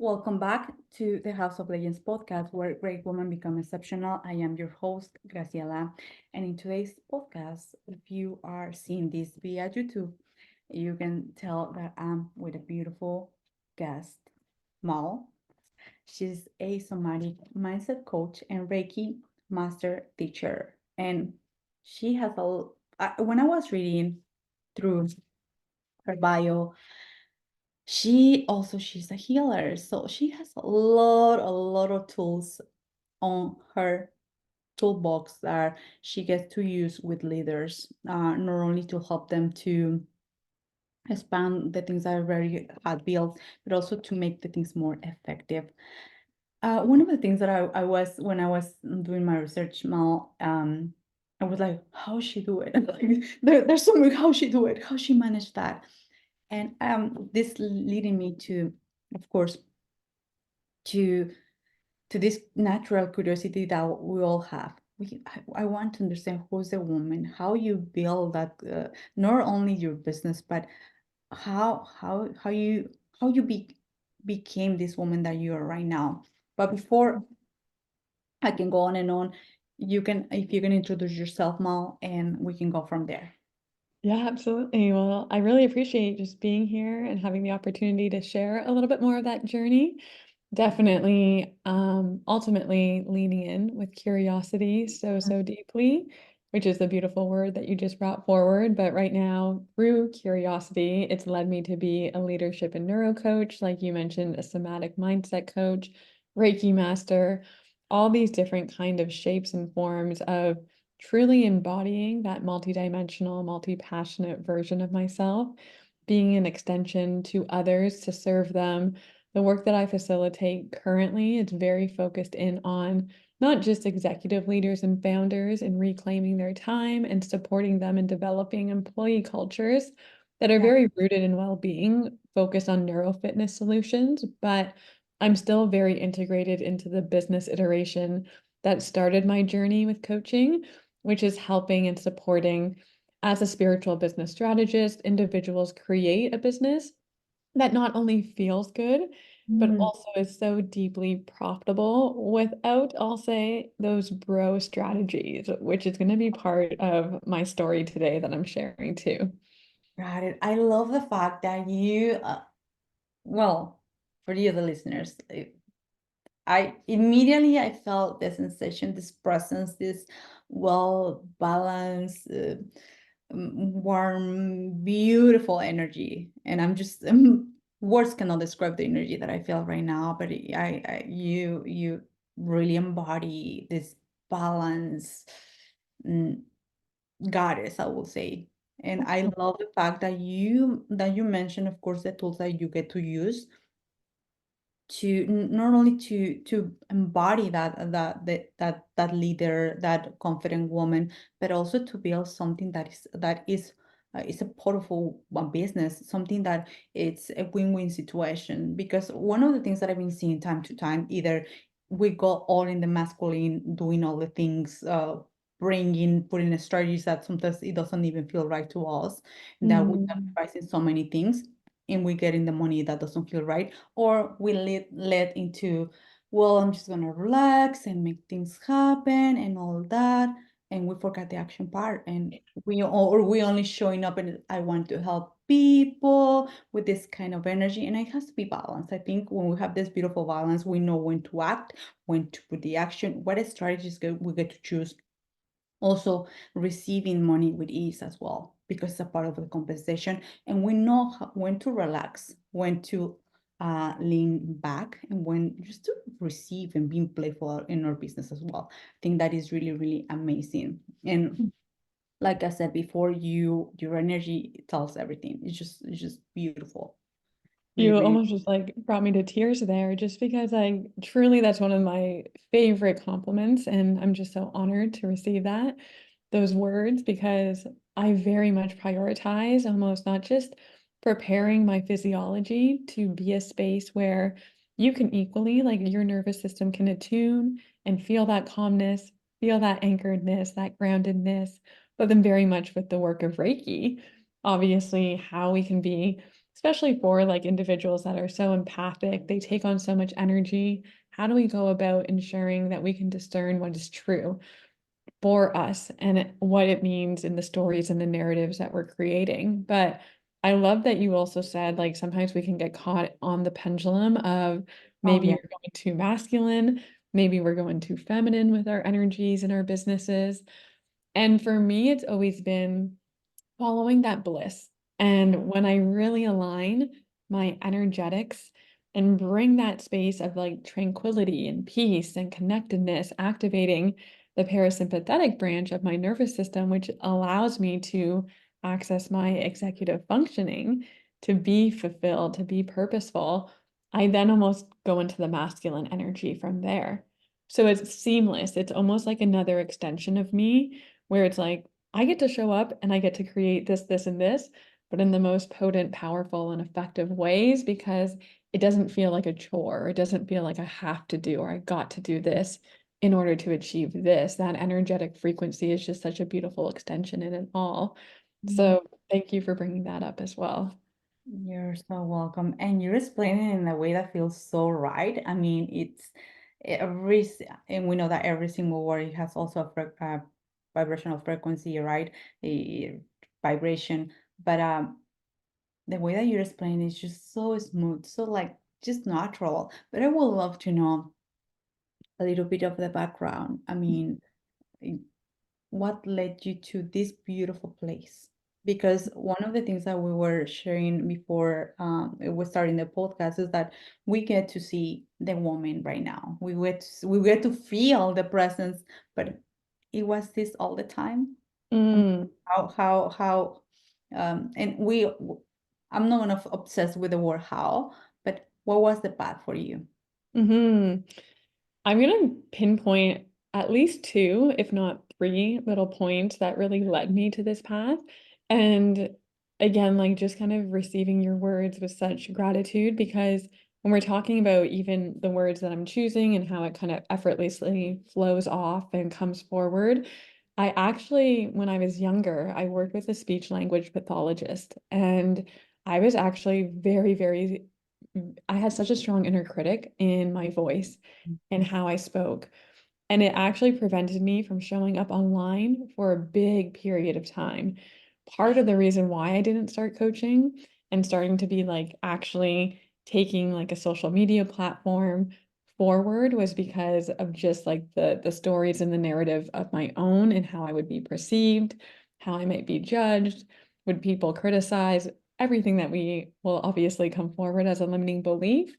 Welcome back to the House of Legends podcast, where great women become exceptional. I am your host, Graciela. And in today's podcast, if you are seeing this via YouTube, you can tell that I'm with a beautiful guest, Mal. She's a somatic mindset coach and Reiki master teacher. And she has when I was reading through her bio, she's a healer, so she has a lot of tools on her toolbox that she gets to use with leaders, not only to help them to expand the things I already had built, but also to make the things more effective. One of the things that I was when I was doing my research, Mal, I was like, how she do it? Like, there's so many, how she do it, how she managed that. And this leading me to, of course, to this natural curiosity that we all have. I want to understand who's the woman, how you build that, not only your business, but how you became this woman that you are right now. But before I can go on and on, if you can introduce yourself, Mal, and we can go from there. Yeah, absolutely. Well, I really appreciate just being here and having the opportunity to share a little bit more of that journey. Definitely, ultimately leaning in with curiosity so deeply, which is the beautiful word that you just brought forward. But right now, through curiosity, it's led me to be a leadership and neuro coach, like you mentioned, a somatic mindset coach, Reiki master, all these different kind of shapes and forms of truly embodying that multidimensional, multi-passionate version of myself, being an extension to others to serve them. The work that I facilitate currently is very focused in on not just executive leaders and founders and reclaiming their time and supporting them in developing employee cultures that are Yeah. very rooted in well-being, focused on neurofitness solutions, but I'm still very integrated into the business iteration that started my journey with coaching, which is helping and supporting as a spiritual business strategist, individuals create a business that not only feels good, but Mm. also is so deeply profitable without, I'll say, those bro strategies, which is going to be part of my story today that I'm sharing too. Got it. I love the fact that well, for you, the listeners, I felt the sensation, this presence, this well balanced, warm, beautiful energy, and I'm just words cannot describe the energy that I feel right now. But you really embody this balance, mm, goddess, I will say. And I love the fact that you mentioned, of course, the tools that you get to use to not only to embody that leader, that confident woman, but also to build something that is a powerful business, something that it's a win-win situation. Because one of the things that I've been seeing time to time, either we go all in the masculine, doing all the things, putting in strategies that sometimes it doesn't even feel right to us, that we Mm. sacrifice in so many things, and we get in the money that doesn't feel right, or we led into, well, I'm just gonna relax and make things happen and all that, and we forgot the action part, and we only showing up and I want to help people with this kind of energy, and it has to be balanced. I think when we have this beautiful balance, we know when to act, when to put the action, what strategies we get to choose, also receiving money with ease as well, because it's a part of the compensation, and we know when to relax, when to lean back, and when just to receive and being playful in our business as well. I think that is really, really amazing. And like I said before, your energy tells everything. It's just beautiful. Really, You really. almost just like brought me to tears there just because I truly that's one of my favorite compliments and I'm just so honored to receive those words because I very much prioritize almost not just preparing my physiology to be a space where you can equally like your nervous system can attune and feel that calmness, feel that anchoredness, that groundedness, but then very much with the work of Reiki, obviously how we can be especially for like individuals that are so empathic, they take on so much energy. How do we go about ensuring that we can discern what is true for us and what it means in the stories and the narratives that we're creating? But I love that you also said like sometimes we can get caught on the pendulum of Oh maybe yeah. we're going too masculine, maybe we're going too feminine with our energies and our businesses. And for me, it's always been following that bliss. And when I really align my energetics and bring that space of like tranquility and peace and connectedness, activating the parasympathetic branch of my nervous system, which allows me to access my executive functioning, to be fulfilled, to be purposeful, I then almost go into the masculine energy from there. So it's seamless. It's almost like another extension of me where it's like, I get to show up and I get to create this, this, and this, but in the most potent, powerful, and effective ways because it doesn't feel like a chore. It doesn't feel like I have to do or I got to do this in order to achieve this. That energetic frequency is just such a beautiful extension in it all. Mm. So thank you for bringing that up as well. You're so welcome. And you're explaining it in a way that feels so right. I mean, it's and we know that every single word has also a vibrational frequency, right? A vibration. But the way that you're explaining is just so smooth, so like just natural. But I would love to know a little bit of the background. I mean, what led you to this beautiful place? Because one of the things that we were sharing before it was starting the podcast is that we get to see the woman right now. We get to feel the presence, but it was this all the time. Um, Mm, how and I'm not gonna obsess with the word how, but what was the path for you? hmm I'm gonna pinpoint at least two, if not three, little points that really led me to this path. And again, like just kind of receiving your words with such gratitude because when we're talking about even the words that I'm choosing and how it kind of effortlessly flows off and comes forward, I actually, when I was younger, I worked with a speech language pathologist, and I was actually I had such a strong inner critic in my voice and how I spoke. And it actually prevented me from showing up online for a big period of time. Part of the reason why I didn't start coaching and starting to be like actually taking like a social media platform forward was because of just like the stories and the narrative of my own and how I would be perceived, how I might be judged, would people criticize, everything that we will obviously come forward as a limiting belief.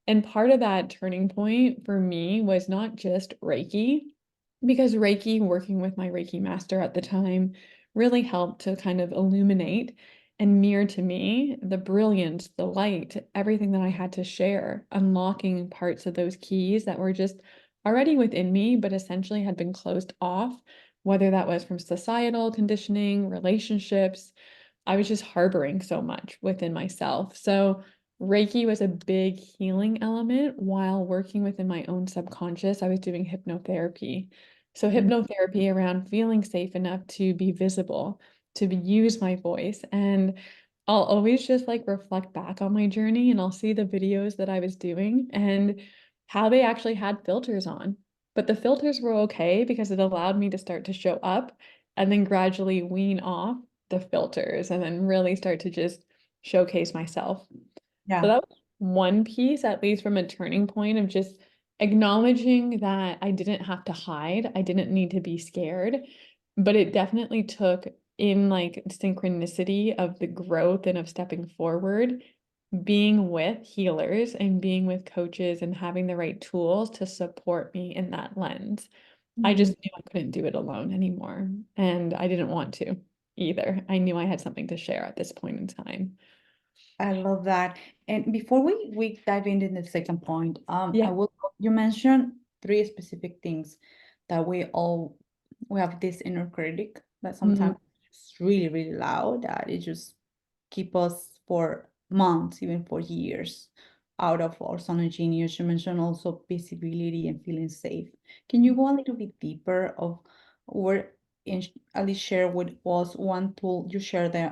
And part of that turning point for me was not just Reiki, because Reiki, working with my Reiki master at the time, really helped to kind of illuminate and mirror to me the brilliance, the light, everything that I had to share, unlocking parts of those keys that were just already within me, but essentially had been closed off, whether that was from societal conditioning, relationships. I was just harboring so much within myself. So Reiki was a big healing element while working within my own subconscious. I was doing hypnotherapy. So hypnotherapy around feeling safe enough to be visible, use my voice. And I'll always just like reflect back on my journey and I'll see the videos that I was doing and how they actually had filters on. But the filters were okay because it allowed me to start to show up and then gradually wean off the filters and then really start to just showcase myself. So Yeah. that was one piece, at least from a turning point of just acknowledging that I didn't have to hide. I didn't need to be scared, but it definitely took in like synchronicity of the growth and of stepping forward, being with healers and being with coaches and having the right tools to support me in that lens. I just knew I couldn't do it alone anymore, and I didn't want to either. I knew I had something to share at this point in time. I love that. And before we dive into the second point, I Yeah. will you mentioned three specific things that we have this inner critic that Mm, sometimes it's really, really loud, that it just keep us for months, even for years, out of our zone of genius. You mentioned also visibility and feeling safe. Can you go a little bit deeper of where at least share with us one tool you share there?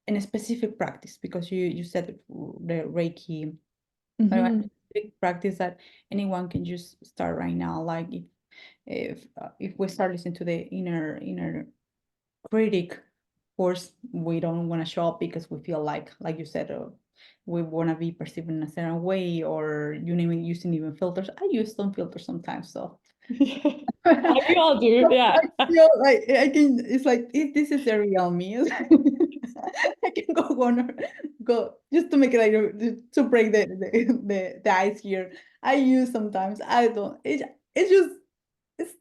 in a specific practice, because you said the Reiki, but a Hmm. specific practice that anyone can just start right now. Like if we start listening to the inner critic, of course, we don't want to show up because we feel like you said, we want to be perceived in a certain way, or you name it, using even filters. I use some filters sometimes, so We all do, yeah. I feel like I can. It's like if this is the real me, I can go just to make it like to break the ice here. I use sometimes. I don't. It's just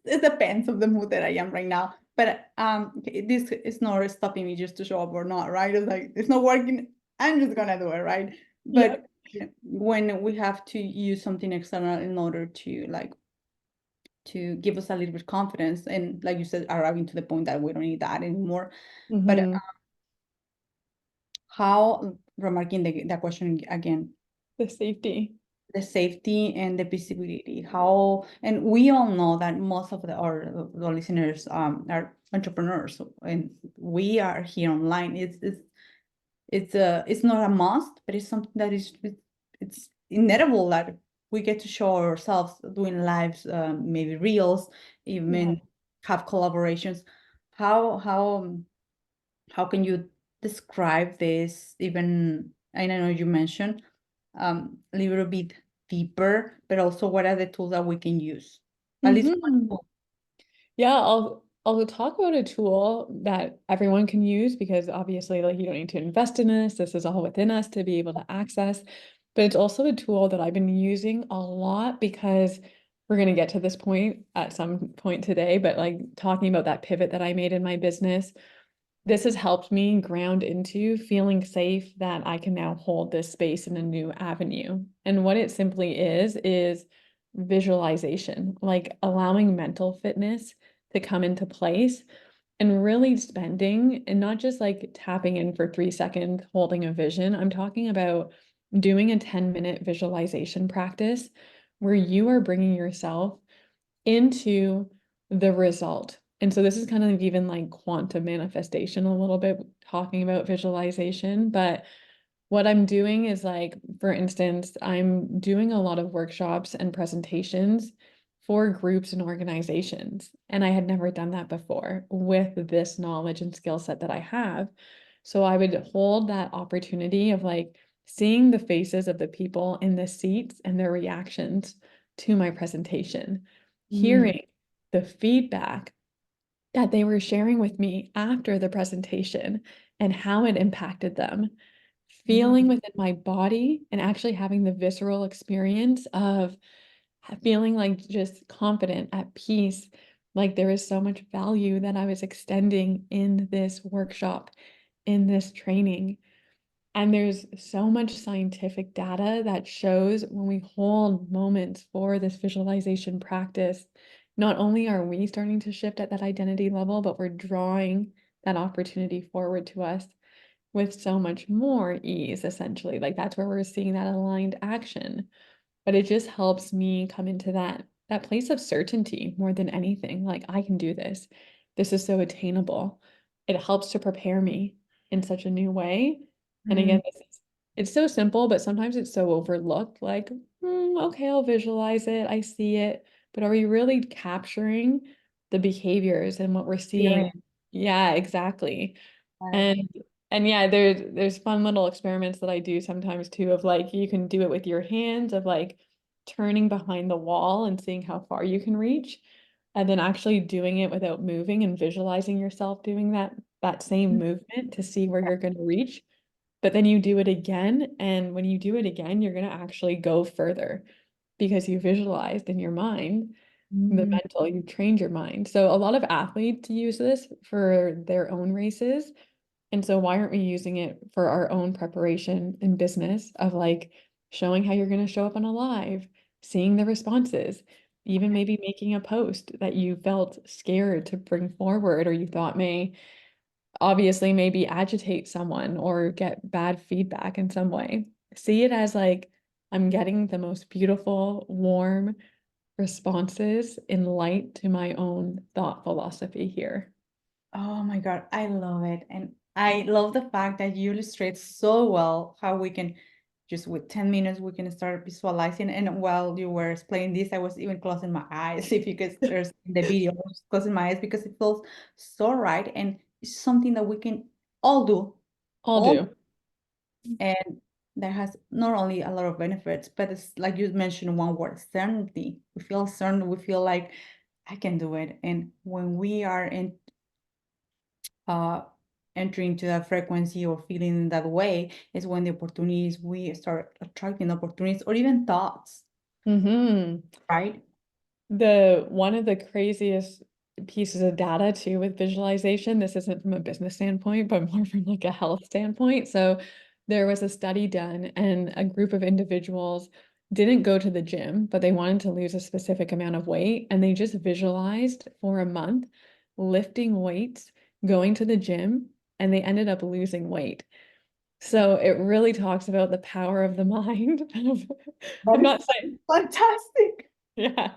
it depends of the mood that I am right now. But okay, this is not stopping me just to show up or not, right? It's like it's not working. I'm just gonna do it, right? But Yep. when we have to use something external in order to like to give us a little bit confidence, and like you said, arriving to the point that we don't need that anymore. But Hmm. how, remarking the question again, The safety. the safety and the visibility, how, and we all know that most of the listeners are entrepreneurs, and we are here online. It's not a must, but it's something that it's inevitable that we get to show ourselves doing lives, maybe reels, Yeah. even have collaborations. How how can you describe this, even, I know you mentioned a little bit deeper, but also what are the tools that we can use? At least one Hmm. tool. Yeah, I'll talk about a tool that everyone can use because obviously like you don't need to invest in this. This is all within us to be able to access. But it's also a tool that I've been using a lot because we're going to get to this point at some point today, but like talking about that pivot that I made in my business, this has helped me ground into feeling safe that I can now hold this space in a new avenue. And what it simply is visualization, like allowing mental fitness to come into place and really spending and not just like tapping in for 3 seconds, holding a vision. I'm talking about doing a 10-minute visualization practice where you are bringing yourself into the result. And so this is kind of even like quantum manifestation a little bit, talking about visualization. But what I'm doing is like, for instance, I'm doing a lot of workshops and presentations for groups and organizations. And I had never done that before with this knowledge and skill set that I have. So I would hold that opportunity of like seeing the faces of the people in the seats and their reactions to my presentation, Mm, hearing the feedback that they were sharing with me after the presentation and how it impacted them, feeling mm, within my body and actually having the visceral experience of feeling like just confident, at peace, like there is so much value that I was extending in this workshop, in this training. And there's so much scientific data that shows when we hold moments for this visualization practice, not only are we starting to shift at that identity level, but we're drawing that opportunity forward to us with so much more ease, essentially. Like that's where we're seeing that aligned action. But it just helps me come into that place of certainty more than anything. Like I can do this. This is so attainable. It helps to prepare me in such a new way. And mm, again, it's so simple, but sometimes it's so overlooked. Like, okay, I'll visualize it. I see it. But are we really capturing the behaviors and what we're seeing? feeling. Yeah, exactly. Right. And and yeah, there's fun little experiments that I do sometimes too of like you can do it with your hands of like turning behind the wall and seeing how far you can reach, and then actually doing it without moving and visualizing yourself doing that same Mm, movement to see where you're going to reach. But then you do it again, and when you do it again, you're going to actually go further because you visualized in your mind the mm, mental, you trained your mind. So a lot of athletes use this for their own races, and so why aren't we using it for our own preparation in business of like showing how you're going to show up on a live, seeing the responses, even maybe making a post that you felt scared to bring forward or you thought may obviously maybe agitate someone or get bad feedback in some way. See it as like I'm getting the most beautiful, warm responses in light to my own thought philosophy here. oh my God, I love it. And I love the fact that you illustrate so well how we can just with 10 minutes we can start visualizing. And while you were explaining this, I was even closing my eyes. If you could there's the video, I was closing my eyes because it feels so right. And it's something that we can all do, All all do. and that has not only a lot of benefits, but it's like you mentioned one word, certainty. We feel certain, we feel like I can do it. And when we are in uh, entering into that frequency or feeling that way is when the opportunities, we start attracting opportunities or even thoughts, Hmm. right? The one of the craziest pieces of data too with visualization, this isn't from a business standpoint, but more from like a health standpoint. So there was a study done and a group of individuals didn't go to the gym, but they wanted to lose a specific amount of weight and they just visualized for a month lifting weights, going to the gym, and they ended up losing weight. So it really talks about the power of the mind. That I'm is not saying fantastic. yeah.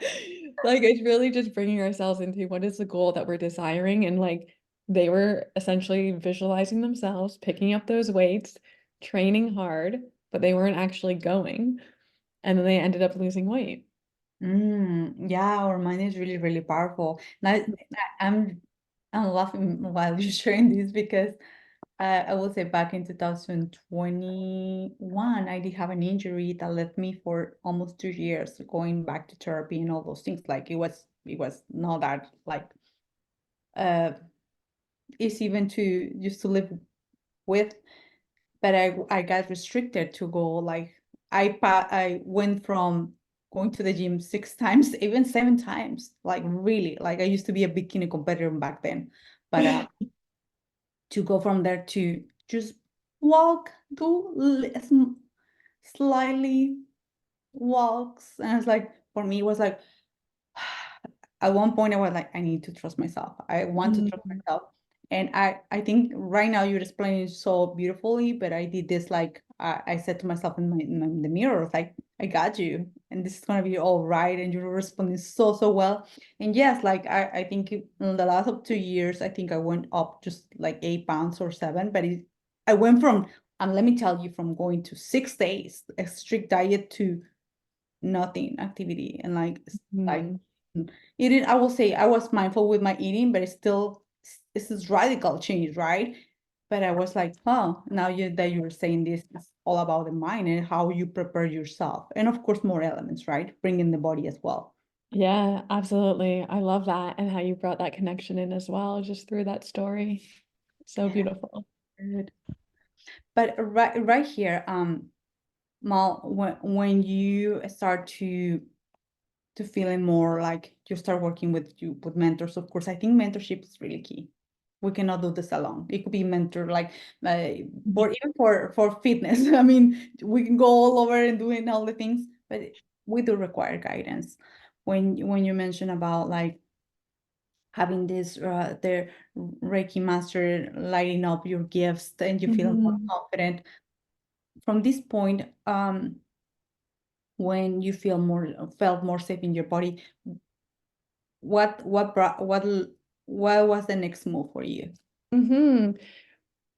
Like it's really just bringing ourselves into what is the goal that we're desiring. And like they were essentially visualizing themselves, picking up those weights, training hard, but they weren't actually going. And then they ended up losing weight. Yeah, our mind is really, really powerful. Now, I'm I'm laughing while you're sharing this because I will say back in 2021, I did have an injury that led me for almost 2 years going back to therapy and all those things. Like it was not that like uh it's even to just to live with, but I got restricted to go like I went from going to the gym 6 times, even 7 times, like really like I used to be a bikini competitor back then, but to go from there to just walk, slightly walks, and it's like for me it was like at one point I was like, I need to trust myself. I want to trust Mm. myself. And I think right now you're explaining it so beautifully, but I did this like I said to myself in the mirror, like, I got you, and this is gonna be all right. And you're responding so, so well. And yes, like I think in the last of 2 years, I think I went up just like 8 pounds or seven, but I went from let me tell you, from going to 6 days, a strict diet to nothing activity and like Mm. eating. I will say I was mindful with my eating, but it's still this is radical change, right? But I was like, oh, now that you're saying this, it's all about the mind and how you prepare yourself, and of course more elements, right? Bringing the body as well. Yeah, absolutely. I love that and how you brought that connection in as well, just through that story. So Yeah, beautiful. good. But right here, Mal, when you start to feeling more like you start working with mentors, of course I think mentorship is really key. We cannot do this alone. It could be mentor like for even for fitness. I mean, we can go all over and doing all the things, but we do require guidance. When you mention about like having this the Reiki master lighting up your gifts and you feel more Mhm. confident from this point, when you felt more safe in your body, what brought what was the next move for you? Mhm.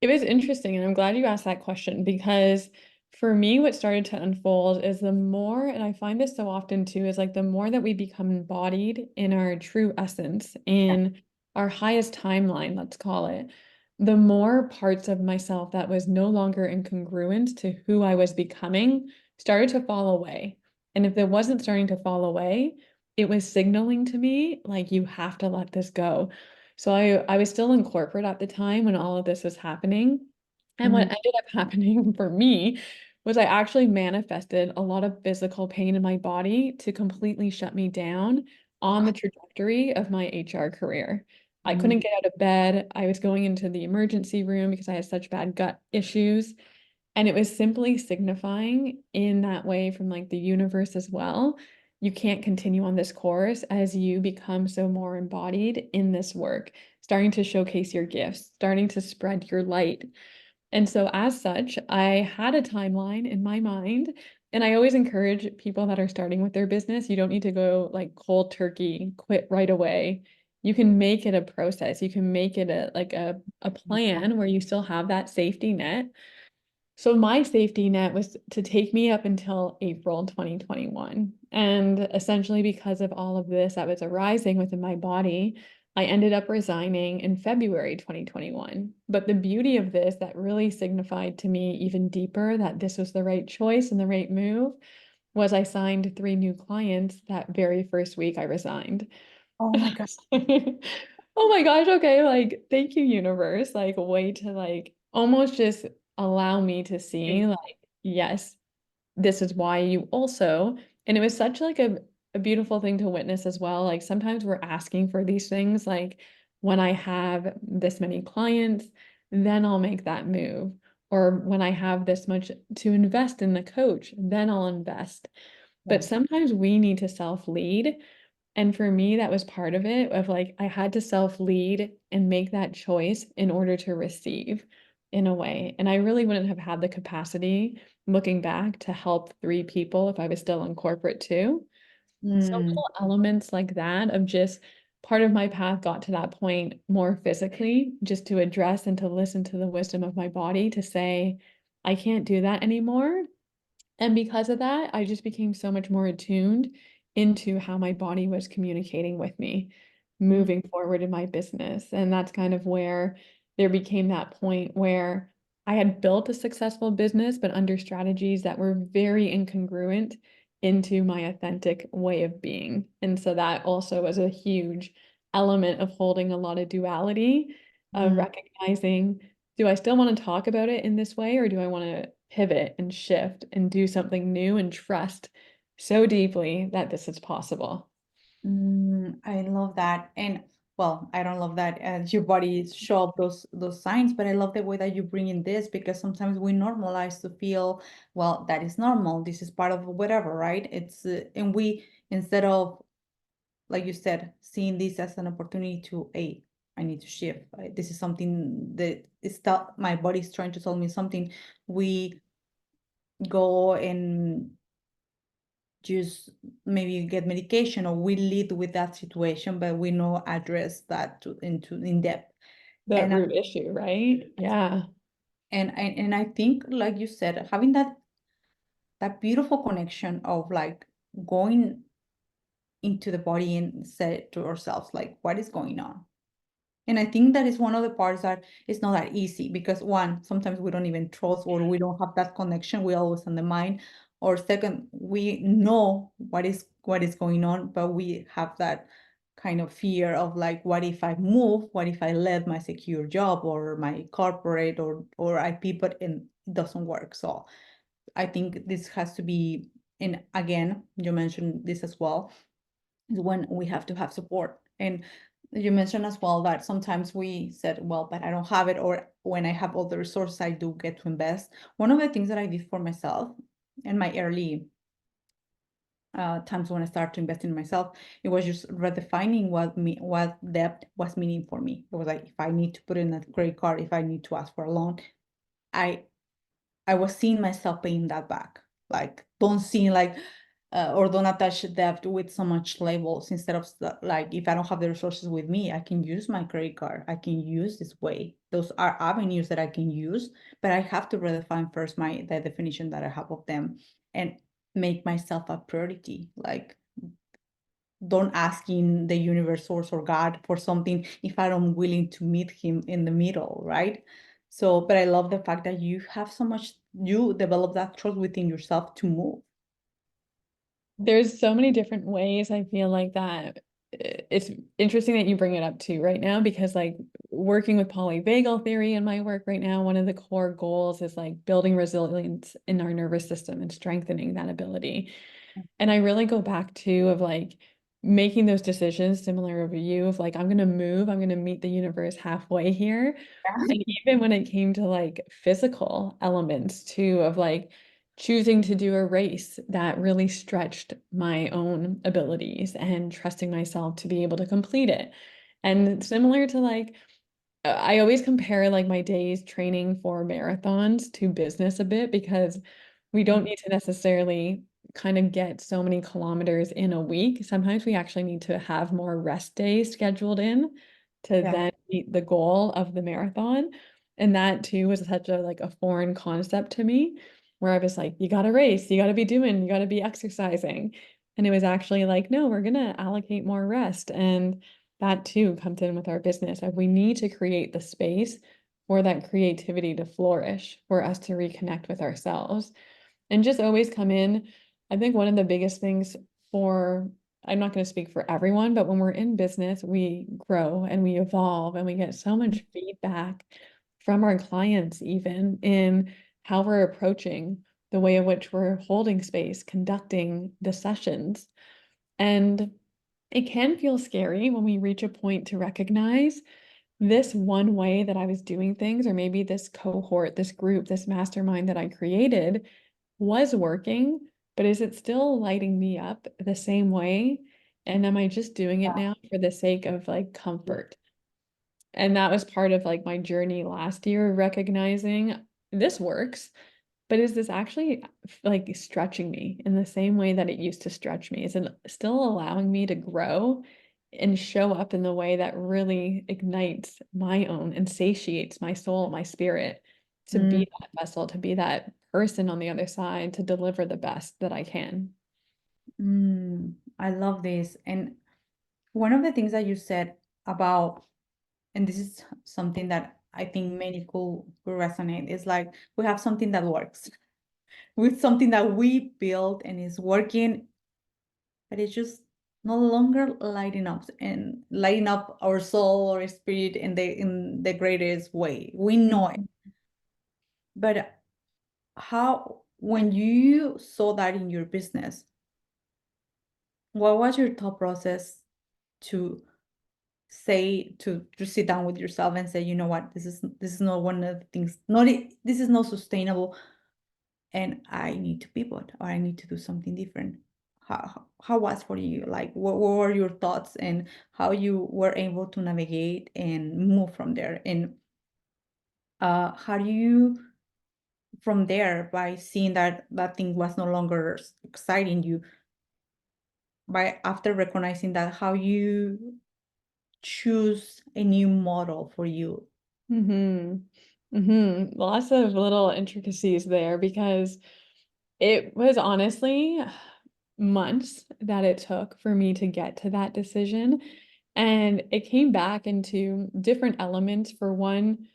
It was interesting, and I'm glad you asked that question because for me, what started to unfold is the more, and I find this so often too, is like the more that we become embodied in our true essence, Yeah. in our highest timeline, let's call it, the more parts of myself that was no longer incongruent to who I was becoming started to fall away. And if it wasn't starting to fall away, it was signaling to me, like, you have to let this go. So I was still in corporate at the time when all of this was happening. And what Mhm. ended up happening for me was I actually manifested a lot of physical pain in my body to completely shut me down on the trajectory of my HR career. I couldn't Mhm. get out of bed. I was going into the emergency room because I had such bad gut issues. And it was simply signifying in that way from like the universe as well. You can't continue on this course as you become so more embodied in this work, starting to showcase your gifts, starting to spread your light. And so, as such, I had a timeline in my mind. And I always encourage people that are starting with their business, you don't need to go like cold turkey, quit right away. you can make it a process. You can make it a plan where you still have that safety net. So my safety net was to take me up until April 2021. And essentially because of all of this that was arising within my body, I ended up resigning in February 2021. But the beauty of this that really signified to me even deeper that this was the right choice and the right move was I signed 3 new clients that very first week I resigned. Oh my God. Oh my gosh, okay, like thank you, universe. Like way to like almost just allow me to see like, yes, this is why you also, and it was such like a beautiful thing to witness as well. Like sometimes we're asking for these things, like when I have this many clients, then I'll make that move. Or when I have this much to invest in the coach, then I'll invest. But Yes. sometimes we need to self-lead. And for me, that was part of it of like I had to self-lead and make that choice in order to receive in a way. And I really wouldn't have had the capacity looking back to help 3 people if I was still in corporate too. So Mm, little elements like that of just part of my path got to that point more physically, just to address and to listen to the wisdom of my body to say, I can't do that anymore. And because of that, I just became so much more attuned into how my body was communicating with me mm, moving forward in my business. And that's kind of where there became that point where I had built a successful business, but under strategies that were very incongruent into my authentic way of being. And so that also was a huge element of holding a lot of duality, of mm. recognizing, do I still want to talk about it in this way, or do I want to pivot and shift and do something new and trust so deeply that this is possible? I love that. And well, I don't love that your body show up those signs, but I love the way that you bring in this because sometimes we normalize to feel, well, that is normal. This is part of whatever, right? It's and we instead of like you said, seeing this as an opportunity to, hey, I need to shift. This is something that is my body's trying to tell me something. We go and just maybe get medication or we lead with that situation, but we know address that into in depth. That And root issue, right? Yeah. and I think, like you said, having that beautiful connection of like going into the body and say to ourselves, like, what is going on? And I think that is one of the parts that it's not that easy because one, sometimes we don't even trust or we don't have that connection. We always on the mind. Or second, we know what is going on, but we have that kind of fear of like, what if I move? What if I let my secure job or my corporate or I pivot and it doesn't work? So I think this has to be, and again, you mentioned this as well, is when we have to have support. And you mentioned as well that sometimes we said, well, but I don't have it, or when I have all the resources, I do get to invest. One of the things that I did for myself in my early times when I started to invest in myself, it was just redefining what debt was meaning for me. It was like if I need to put in a credit card, if I need to ask for a loan, I I was seeing myself paying that back. Like, don't see like, or don't attach debt with so much labels instead of like, if I don't have the resources with me, I can use my credit card. I can use this way. Those are avenues that I can use, but I have to redefine first the definition that I have of them and make myself a priority. Like, don't asking the universe source or God for something if I'm willing to meet him in the middle, right? So, but I love the fact that you have so much, you develop that trust within yourself to move. There's so many different ways I feel like that it's interesting that you bring it up too right now because like working with polyvagal theory in my work right now, one of the core goals is like building resilience in our nervous system and strengthening that ability. And I really go back to of like making those decisions similar of you of like I'm gonna move, I'm gonna meet the universe halfway here. And even when it came to like physical elements too, of like choosing to do a race that really stretched my own abilities and trusting myself to be able to complete it. And similar to like, I always compare like my days training for marathons to business a bit because we don't need to necessarily kind of get so many kilometers in a week. Sometimes we actually need to have more rest days scheduled in to Yeah. then meet the goal of the marathon. And that too was such a like a foreign concept to me, where I was like, you got to race, you got to be doing, you got to be exercising. And it was actually like, no, we're going to allocate more rest. And that too comes in with our business. Like we need to create the space for that creativity to flourish, for us to reconnect with ourselves and just always come in. I think one of the biggest things for, I'm not going to speak for everyone, but when we're in business, we grow and we evolve and we get so much feedback from our clients, even in how we're approaching the way in which we're holding space, conducting the sessions. And it can feel scary when we reach a point to recognize this one way that I was doing things, or maybe this cohort, this group, this mastermind that I created was working, but is it still lighting me up the same way? And am I just doing it now for the sake of like comfort? And that was part of like my journey last year, recognizing this works, but is this actually like stretching me in the same way that it used to stretch me? Is it still allowing me to grow and show up in the way that really ignites my own and satiates my soul, my spirit, to Mm, be that vessel, to be that person on the other side, to deliver the best that I can? I love this. And one of the things that you said about, and this is something that I think many could resonate, is like we have something that works with something that we built and is working, but it's just no longer lighting up our soul or spirit in the greatest way. We know it. Mhm. But how, when you saw that in your business, what was your thought process to say, to sit down with yourself and say, you know what, this is not one of the things, this is not sustainable, and I need to pivot or I need to do something different. How was for you? Like, what were your thoughts and how you were able to navigate and move from there? And how do you, from there, by seeing that that thing was no longer exciting you, by after recognizing that, how you choose a new model for you? Mm-hmm. Mm-hmm. Lots of little intricacies there because it was honestly months that it took for me to get to that decision. And it came back into different elements. For one,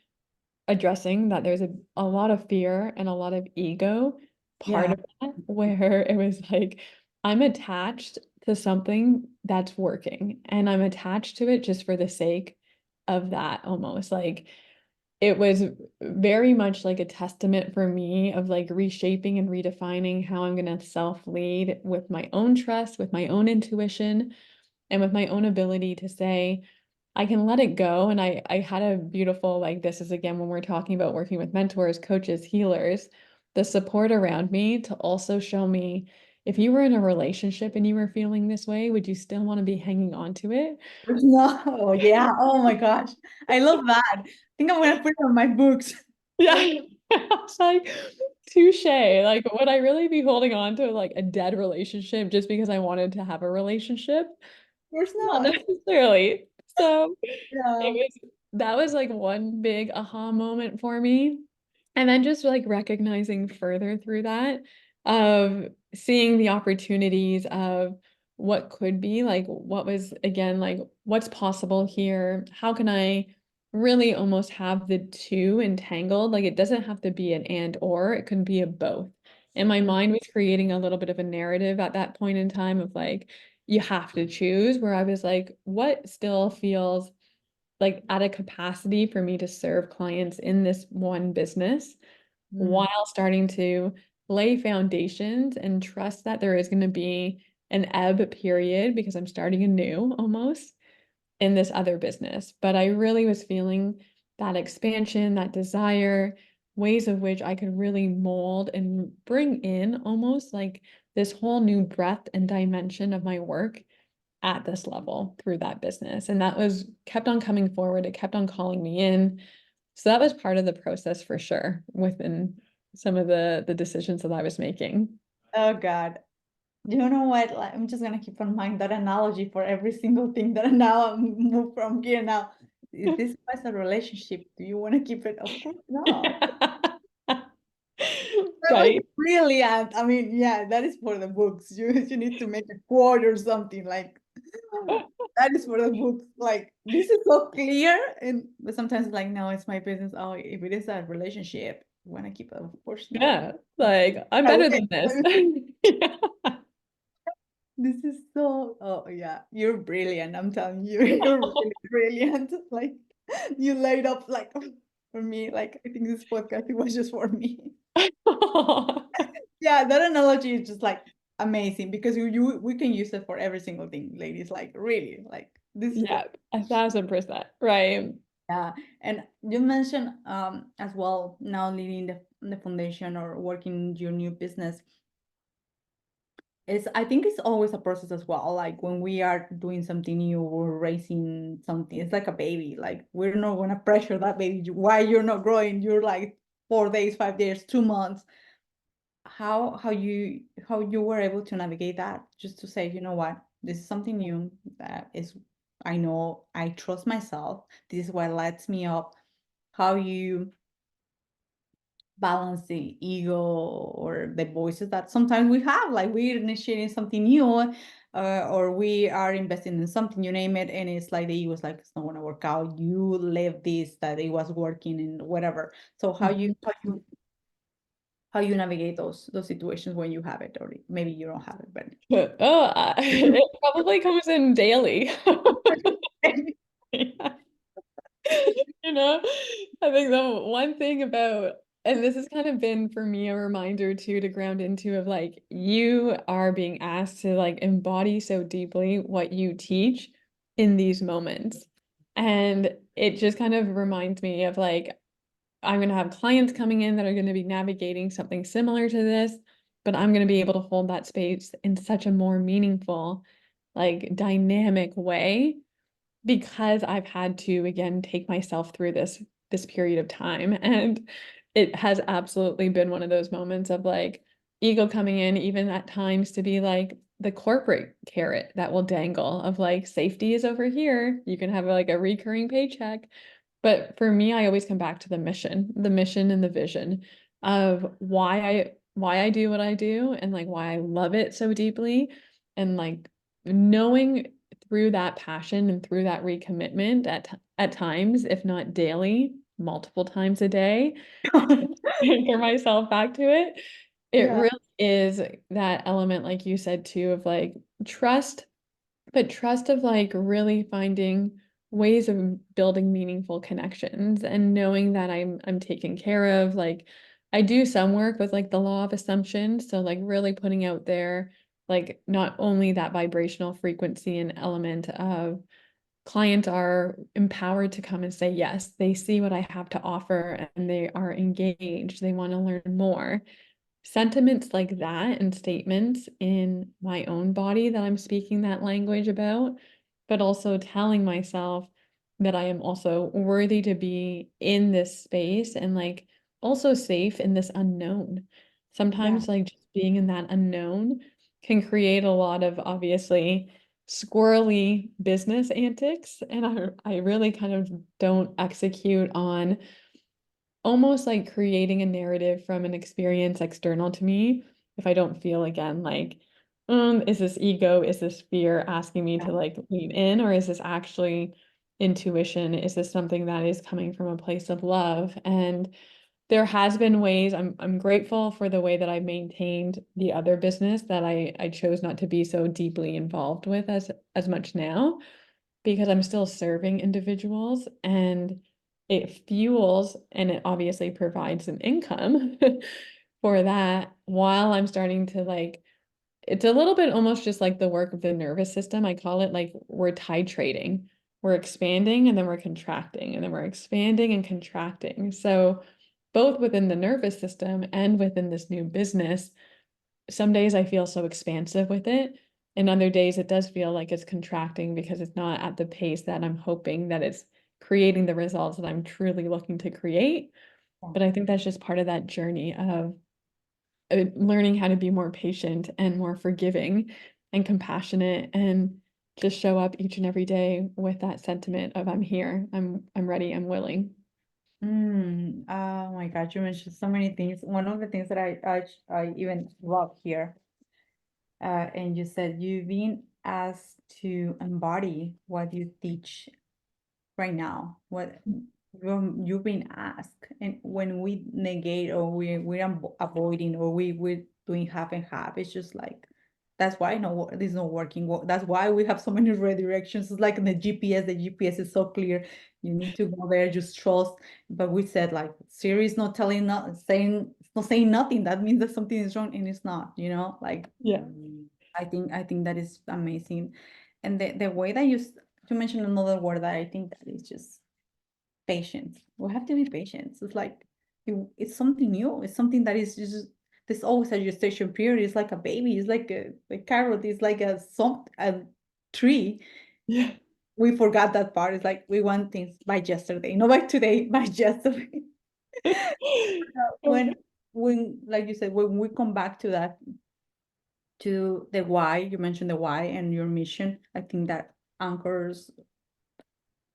addressing that there's a lot of fear and a lot of ego part Yeah. of that, where it was like, I'm attached to something that's working and I'm attached to it just for the sake of that almost. Like it was very much like a testament for me of like reshaping and redefining how I'm going to self-lead with my own trust, with my own intuition, and with my own ability to say, I can let it go. And I had a beautiful, like, this is again when we're talking about working with mentors, coaches, healers, the support around me to also show me if you were in a relationship and you were feeling this way, would you still want to be hanging on to it? No, yeah. Oh my gosh. I love that. I think I'm gonna put it on my books. Yeah. It's like touche. Like, would I really be holding on to like a dead relationship just because I wanted to have a relationship? There's Not not. necessarily. So Yeah. it was that was like one big aha moment for me. And then just like recognizing further through that of seeing the opportunities of what could be like, what was again, like what's possible here? How can I really almost have the two entangled? Like it doesn't have to be an and or, it can be a both. And my mind was creating a little bit of a narrative at that point in time of like, you have to choose, where I was like, what still feels like at a capacity for me to serve clients in this one business Mm, while starting to lay foundations and trust that there is going to be an ebb period because I'm starting anew almost in this other business. But I really was feeling that expansion, that desire, ways of which I could really mold and bring in almost like this whole new breadth and dimension of my work at this level through that business. And that was kept on coming forward. It kept on calling me in. So that was part of the process for sure within some of the decisions that I was making. oh God. You know what? Like, I'm just gonna keep in mind that analogy for every single thing that I now move from here now. If this was a relationship, do you want to keep it? Of course not. That was Right. brilliant. I mean, yeah, that is for the books. You need to make a quote or something like that is for the books. Like this is so clear, and but sometimes like no, it's my business. Oh, if it is a relationship, you want to keep it? Of course not. Yeah, like I'm I better wish. than this. Yeah. This is so, oh yeah, you're brilliant. I'm telling you, you're really brilliant. Like you laid up like for me, like I think this podcast it was just for me. Yeah, that analogy is just like amazing because you we can use it for every single thing, ladies. Like really, like this is Yeah, 1,000%. Right. yeah. And you mentioned as well now leading the foundation or working your new business. It's, I think it's always a process as well. Like when we are doing something new or raising something, it's like a baby. Like we're not gonna pressure that baby. Why you're not growing? You're like 4 days, 5 days, 2 months. How you were able to navigate that? Just to say, you know what, this is something new that is, I know I trust myself. This is what lights me up. How you balance the ego or the voices that sometimes we have, like we're initiating something new, or we are investing in something, you name it, and it's like the ego is like it's not going to work out. You live this that it was working and whatever. So Mhm. how you navigate those situations when you have it, or maybe you don't have it, but Oh, it probably comes in daily. Yeah. You know, I think the one thing about, and this has kind of been for me a reminder too to ground into of like, you are being asked to like embody so deeply what you teach in these moments. And it just kind of reminds me of like, I'm going to have clients coming in that are going to be navigating something similar to this, but I'm going to be able to hold that space in such a more meaningful, like dynamic way because I've had to again take myself through this period of time. And it has absolutely been one of those moments of like ego coming in, even at times to be like the corporate carrot that will dangle of like safety is over here. You can have like a recurring paycheck. But for me, I always come back to the mission and the vision of why I do what I do and like why I love it so deeply. And like knowing through that passion and through that recommitment at times, if not daily, multiple times a day, anchor myself back to it. It yeah. really is that element, like you said too, of like trust, but trust of like really finding ways of building meaningful connections and knowing that I'm taken care of. Like I do some work with like the law of assumption. So like really putting out there like not only that vibrational frequency and element of clients are empowered to come and say yes, they see what I have to offer and they are engaged, they want to learn more. Sentiments like that and statements in my own body that I'm speaking that language about, but also telling myself that I am also worthy to be in this space and like also safe in this unknown. Yeah. Sometimes like just being in that unknown can create a lot of obviously squirrely business antics, and I really kind of don't execute on almost like creating a narrative from an experience external to me if I don't feel again like, is this ego, is this fear asking me to like lean in, or is this actually intuition? Is this something that is coming from a place of love? And there has been ways I'm grateful for the way that I maintained the other business that I chose not to be so deeply involved with as much now because I'm still serving individuals and it fuels and it obviously provides an income for that while I'm starting to like it's a little bit almost just like the work of the nervous system. I call it like we're titrating. We're expanding and then we're contracting and then we're expanding and contracting. So both within the nervous system and within this new business, some days I feel so expansive with it. And other days it does feel like it's contracting because it's not at the pace that I'm hoping that it's creating the results that I'm truly looking to create. But I think that's just part of that journey of learning how to be more patient and more forgiving and compassionate and just show up each and every day with that sentiment of I'm here, I'm ready, I'm willing. Oh my God, you mentioned so many things. One of the things that I even love here, and you said you've been asked to embody what you teach right now, what you've been asked. And when we negate or we're avoiding or we're doing half and half, it's just like that's why no, this is not working. That's why we have so many redirections. It's like in the GPS is so clear. You need to go there, just trust. But we said like Siri is not telling, not saying, it's not saying nothing. That means that something is wrong, and it's not. Like Yeah. I think that is amazing. And the way that you mentioned another word that I think that is just patience. We have to be patient. It's like it's something new. It's something that is just there's always a gestation period. It's like a baby. It's like a carrot. It's like a tree. Yeah. We forgot that part. It's like we want things by yesterday, not by today, by yesterday. when when like you said, when we come back to that, to the why, you mentioned the why and your mission, I think that anchors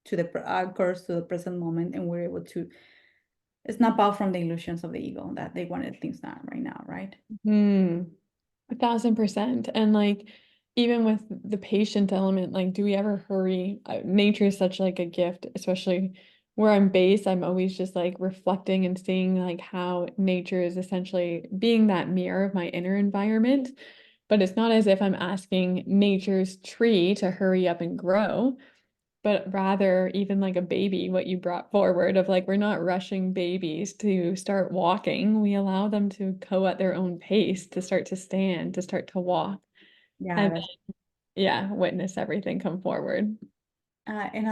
to the present moment, and we're able to snap out from the illusions of the ego that they wanted things done right now, right? Hmm. 1,000%. And like, even with the patient element, like, do we ever hurry? Nature is such like a gift, especially where I'm based. I'm always just like reflecting and seeing like how nature is essentially being that mirror of my inner environment. But it's not as if I'm asking nature's tree to hurry up and grow, but rather even like a baby, what you brought forward of like, we're not rushing babies to start walking. We allow them to go at their own pace, to start to stand, to start to walk, Yeah, and that's yeah, witness everything come forward. and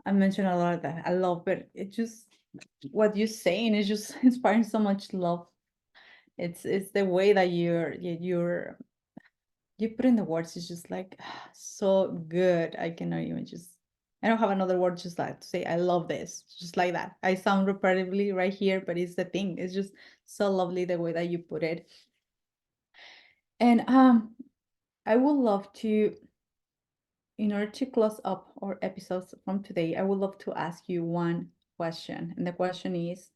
I mentioned a lot of that. I love, but it just what you're saying is just inspiring so much love. It's the way that you put in the words. It's just like so good. I cannot even just. I don't have another word just like to say I love this. Just like that. I sound repetitively right here, but it's the thing. It's just so lovely the way that you put it. And I would love to, in order to close up our episodes from today, I would love to ask you one question. And the question is,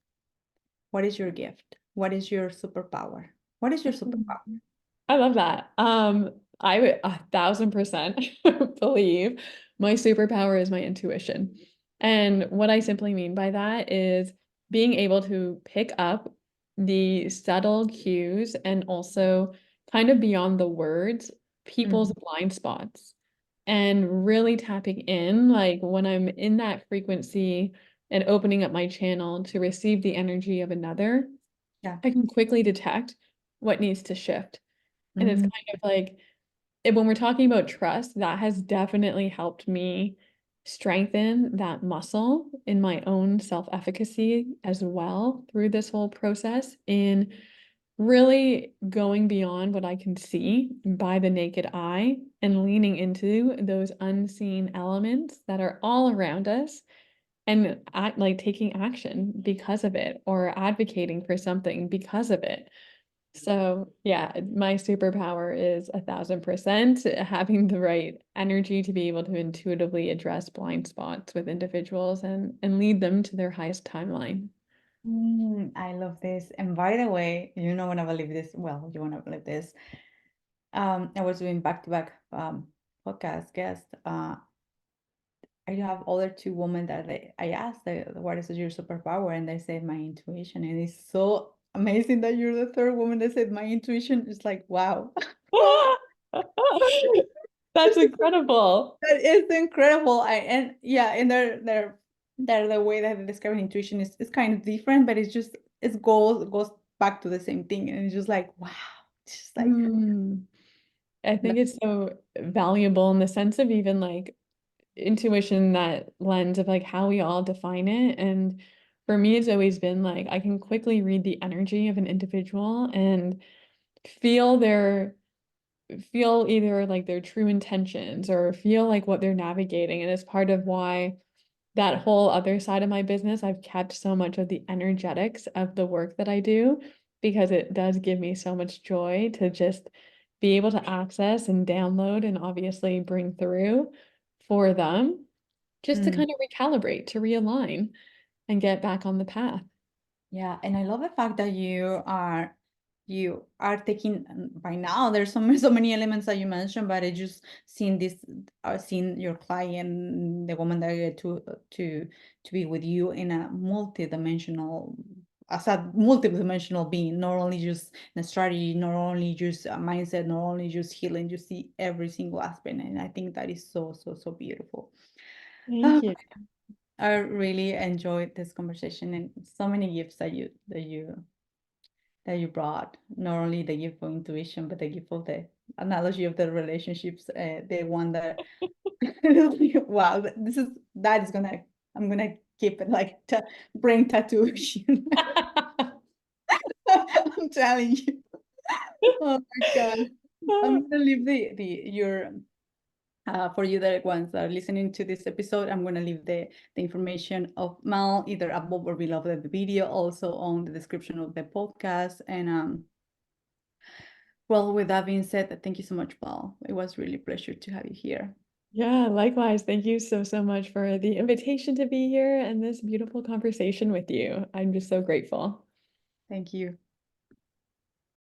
what is your gift? What is your superpower? What is your superpower? I love that. I would 1,000% believe my superpower is my intuition. And what I simply mean by that is being able to pick up the subtle cues and also kind of beyond the words, people's Mhm. blind spots, and really tapping in, like when I'm in that frequency and opening up my channel to receive the energy of another, Yeah. I can quickly detect what needs to shift. And it's Mm, kind of like when we're talking about trust, that has definitely helped me strengthen that muscle in my own self-efficacy as well through this whole process in really going beyond what I can see by the naked eye and leaning into those unseen elements that are all around us and like taking action because of it or advocating for something because of it. So yeah, my superpower is 1,000% having the right energy to be able to intuitively address blind spots with individuals and lead them to their highest timeline. I love this. And by the way, you know when I believe this, well, you want to believe this. I was doing back-to-back podcast guests. I have other two women that I asked, what is your superpower? And they said my intuition. And it's so amazing that you're the third woman that said my intuition. It's like, wow. That's incredible. That is incredible. And yeah, and they're the way that they describe intuition is kind of different, but it's just it goes back to the same thing. And it's just like, wow. It's just like Mm. I think it's so valuable in the sense of even like intuition, that lens of like how we all define it. And for me, it's always been like I can quickly read the energy of an individual and feel their feel either like their true intentions or feel like what they're navigating. And it's part of why that whole other side of my business, I've kept so much of the energetics of the work that I do because it does give me so much joy to just be able to access and download and obviously bring through for them just to Mm. kind of recalibrate, to realign and get back on the path. Yeah, and I love the fact that you are taking by now there's so many elements that you mentioned, but I just seen this seeing your client, the woman that get to be with you in a multidimensional as a multidimensional being, not only just a strategy, not only just a mindset, not only just healing, you see every single aspect. And I think that is so, so, so beautiful. Thank you. I really enjoyed this conversation and so many gifts that you brought. Not only the gift of intuition, but the gift of the analogy of the relationships. The one that wow, that is gonna I'm gonna keep it like brain tattoo. I'm telling you. Oh my God. I'm gonna leave the your for you that ones that are listening to this episode, I'm going to leave the information of Mal either above or below the video, also on the description of the podcast. And well, with that being said, thank you so much, Paul. It was really a pleasure to have you here. Yeah, likewise. Thank you so, so much for the invitation to be here and this beautiful conversation with you. I'm just so grateful. Thank you.